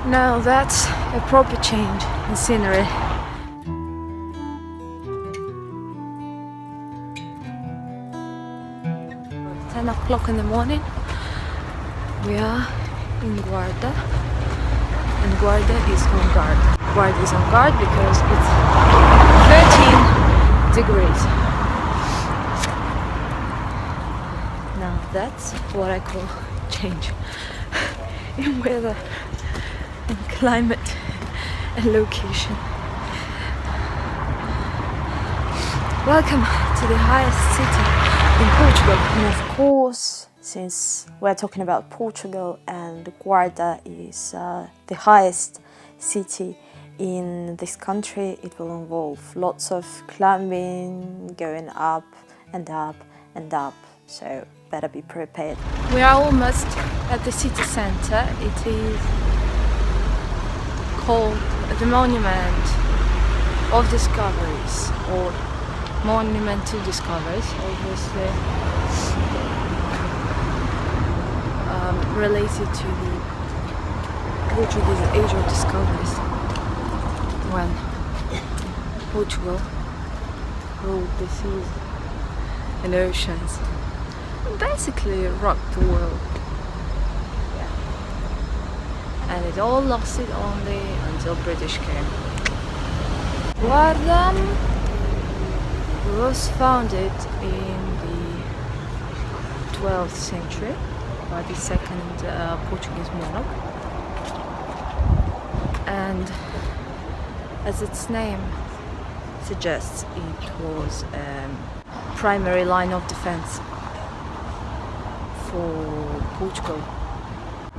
Now that's a proper change in scenery. At 10 o'clock in the morning, we are in Guarda, and Guarda is on guard. Guarda is on guard because it's 13 degrees. Now that's what I call change in weather and climate and location. Welcome to the highest city in Portugal. And of course, since we're talking about Portugal and Guarda is the highest city in this country, it will involve lots of climbing, going up and up and up, so better be prepared. We are almost at the city center. It is called the Monument of Discoveries, or Monument to Discoveries, obviously related to the Portuguese age of discoveries, when Portugal ruled the seas and oceans and basically rocked the world. And it all lasted only until British came. Guarda was founded in the 12th century by the second Portuguese monarch, and as its name suggests, it was a primary line of defense for Portugal.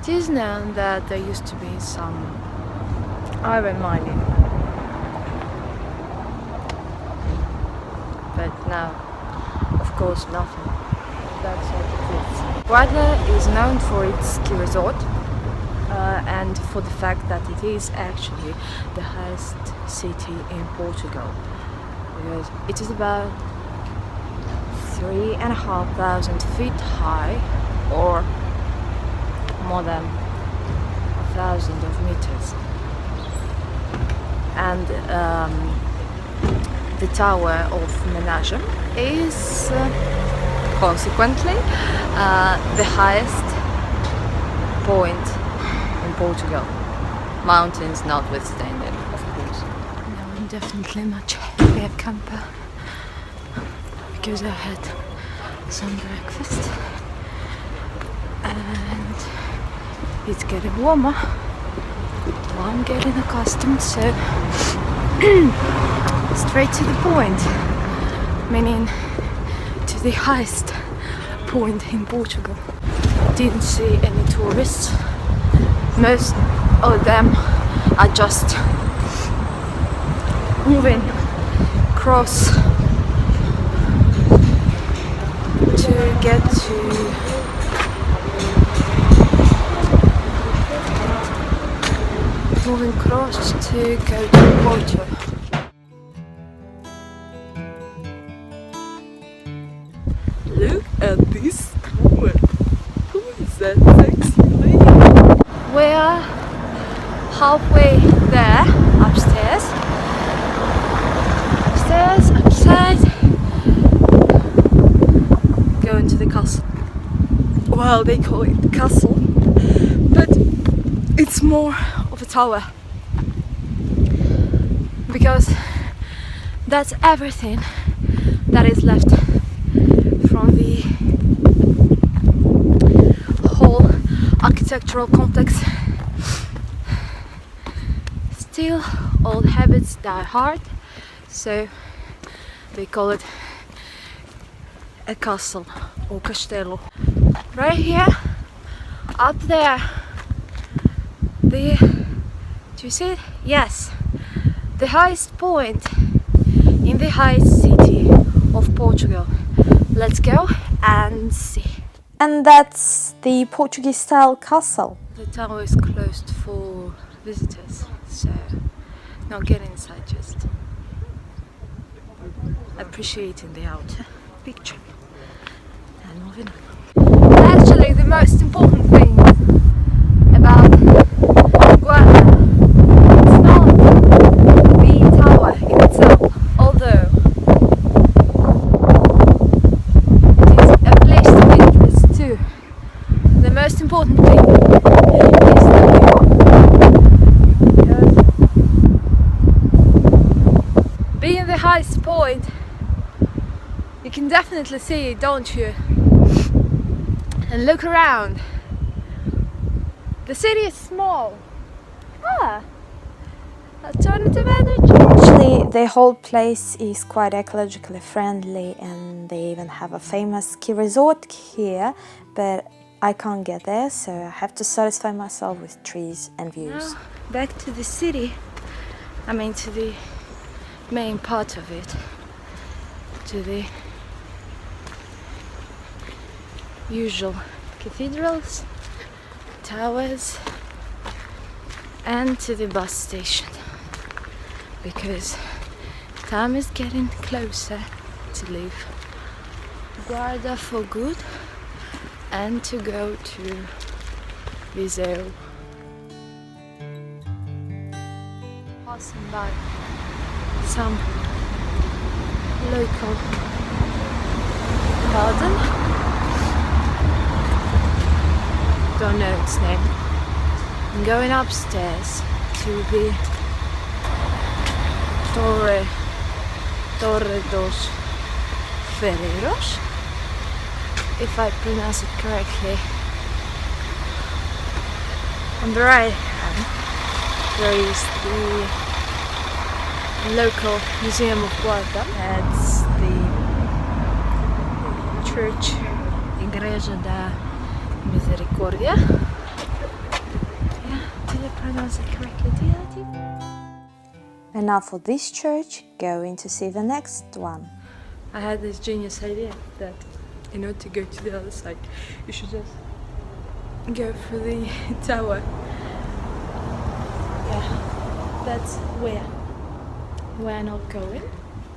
It is known that there used to be some iron mining, but now, of course, nothing. That's what it is. Guarda is known for its ski resort and for the fact that it is actually the highest city in Portugal, because it is about 3,500 feet high, or more than 1,000 meters, and the Tower of Menage is consequently the highest point in Portugal, mountains notwithstanding, of course. Now I'm definitely much happier camper because I had some breakfast and it's getting warmer. Well, I'm getting accustomed, so straight to the point, meaning to the highest point in Portugal. Didn't see any tourists. Most of them are just moving across to get to moving across to go to Porto. Look at this woman. Who is that sexy lady? We're halfway there, upstairs. Upstairs, upside. Going to the castle. Well, they call it the castle, but it's more of a tower, because that's everything that is left from the whole architectural complex. Still, old habits die hard, so they call it a castle or castello. Right here, up there, do you see it? Yes, the highest point in the highest city of Portugal. Let's go and see. And that's the Portuguese style castle. The tower is closed for visitors, so not get inside, just appreciating the outer picture and moving on. Actually, the most important thing about Guarda point, you can definitely see it, don't you? And look around. The city is small. Alternative energy. Actually, the whole place is quite ecologically friendly, and they even have a famous ski resort here, but I can't get there, so I have to satisfy myself with trees and views. Now, back to the city. I mean, to the main part of it. To the usual cathedrals, towers, and to the bus station. Because time is getting closer to leave Guarda for good and to go to Viseu. Passing by some local garden. Don't know its name. I'm going upstairs to the Torre dos Ferreiros, if I pronounce it correctly. On the right hand, there is the local Museum of Guarda. That's the church, Igreja da Misericórdia. Yeah, did I pronounce it correctly? And now for this church, going to see the next one. I had this genius idea that in order to go to the other side, you should just go through the tower. Yeah, that's where we're not going,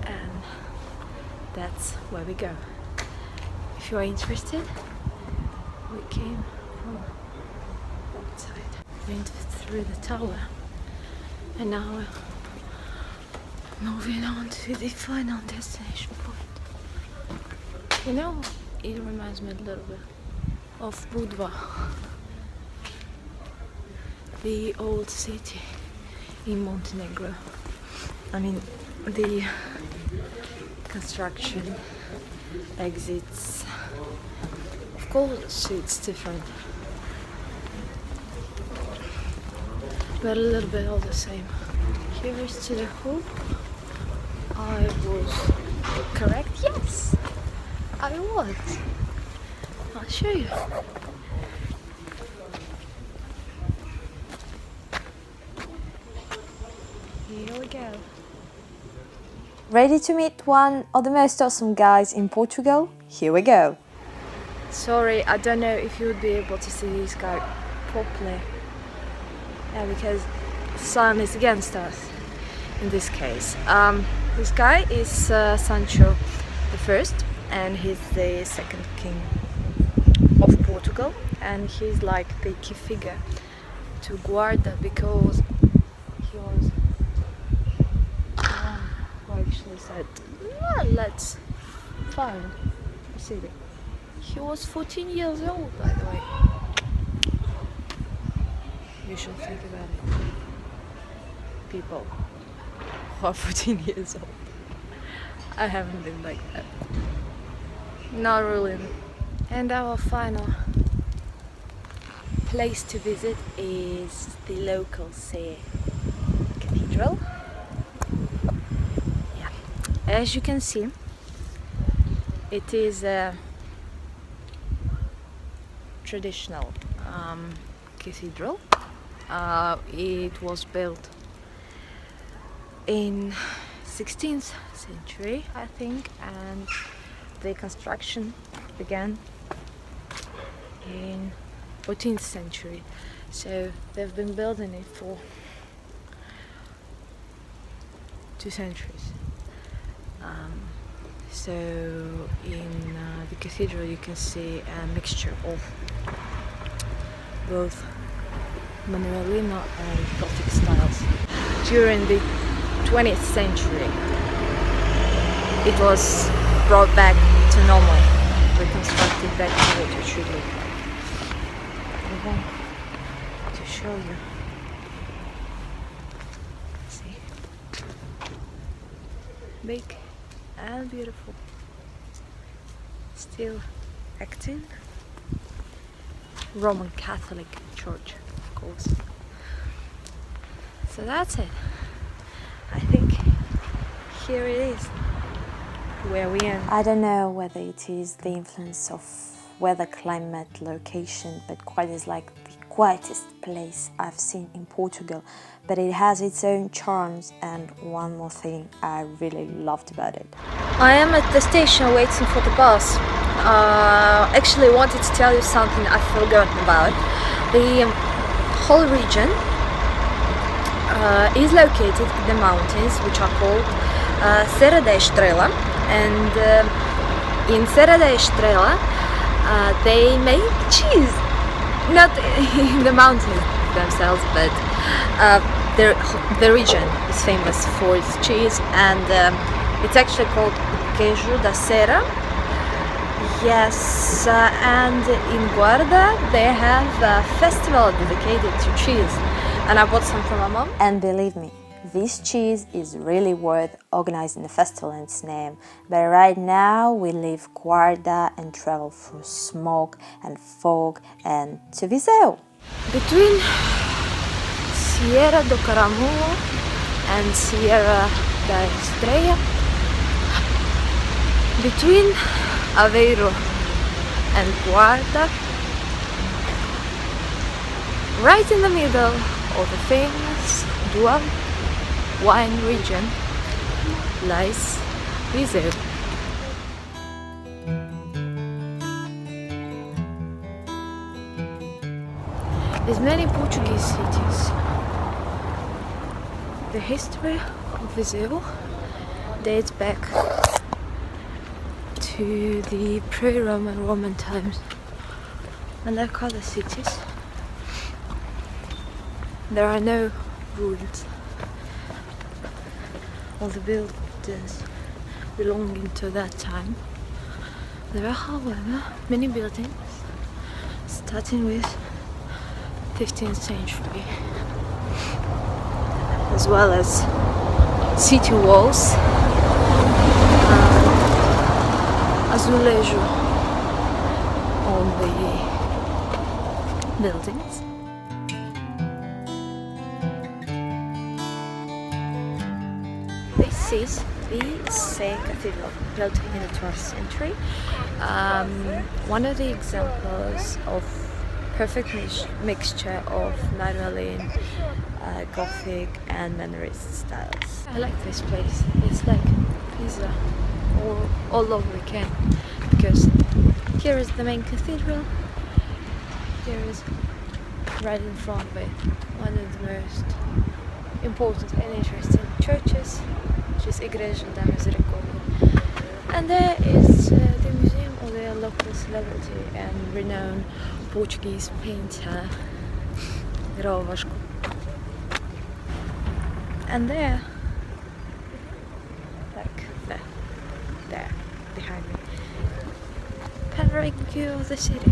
and that's where we go. If you are interested, we came from that side, went through the tower, and now we're moving on to the final destination point. You know, it reminds me a little bit of Budva, the old city in Montenegro. I mean, the construction, exits, of course it's different, but a little bit all the same. Here is to the hoop. I was correct? Yes, I was. I'll show you. Here we go. Ready to meet one of the most awesome guys in Portugal? Here we go. Sorry, I don't know if you would be able to see this guy properly. Yeah, because the sun is against us in this case. This guy is Sancho the first, and he's the second king of Portugal, and he's like the key figure to Guarda because he was the one who actually said, well, let's find a city. He was 14 years old, by the way. You should think about it. People who are 14 years old. I haven't been like that. Not really. And our final place to visit is the local Cathedral. Yeah. As you can see, it is a traditional cathedral. It was built in 16th century, I think, and the construction began in 14th century. So they've been building it for 2 centuries. So in the cathedral you can see a mixture of both Manuelino and Gothic styles. During the 20th century it was brought back to normal, reconstructed back to what it should look like. I want to show you. See? Big and beautiful. Still active. Roman Catholic Church, of course. So that's it. I think here it is, where we end. I don't know whether it is the influence of weather, climate, location, but Guarda is like the quietest place I've seen in Portugal, but it has its own charms. And one more thing I really loved about it. I am at the station waiting for the bus. Actually wanted to tell you something I've forgotten about. The whole region is located in the mountains, which are called Serra da Estrela, and in Serra da Estrela they make cheese, not in the mountains themselves, but the region is famous for its cheese, and it's actually called Queijo da Serra. Yes, and in Guarda they have a festival dedicated to cheese, and I bought some for my mom. And believe me, this cheese is really worth organizing a festival in its name. But right now we leave Guarda and travel through smoke and fog and to Viseu. Between Sierra do Caramulo and Sierra da Estrela, between Aveiro and Guarda, right in the middle of the famous dual wine region, lies Visu. There's many Portuguese cities. The history of Viseu dates back to the pre-Roman times, and like other cities, there are no ruins. All the buildings belonging to that time. There are, however, many buildings starting with 15th century, as well as city walls, azulejo on the buildings. This is the Cathedral, built in the 12th century. One of the examples of perfect mixture of Manueline, Gothic and Mannerist styles. I like this place. It's like Pisa all over again, because here is the main cathedral. Here is, right in front of it, one of the most important and interesting churches, which is Igreja da Misericórdia. And there is the museum of their local celebrity and renowned Portuguese painter, Vasco. And there, like there, behind me, panoramic view of the city.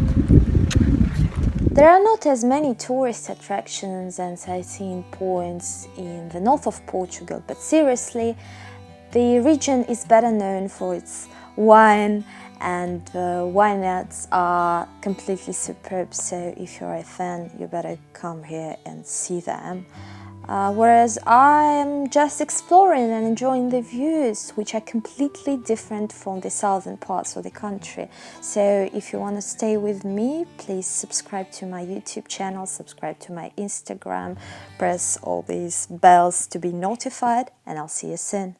There are not as many tourist attractions and sightseeing points in the north of Portugal, but seriously, the region is better known for its wine, and the vineyards are completely superb, so if you're a fan, you better come here and see them. Whereas I'm just exploring and enjoying the views, which are completely different from the southern parts of the country. So if you want to stay with me, please subscribe to my YouTube channel, subscribe to my Instagram, press all these bells to be notified, and I'll see you soon.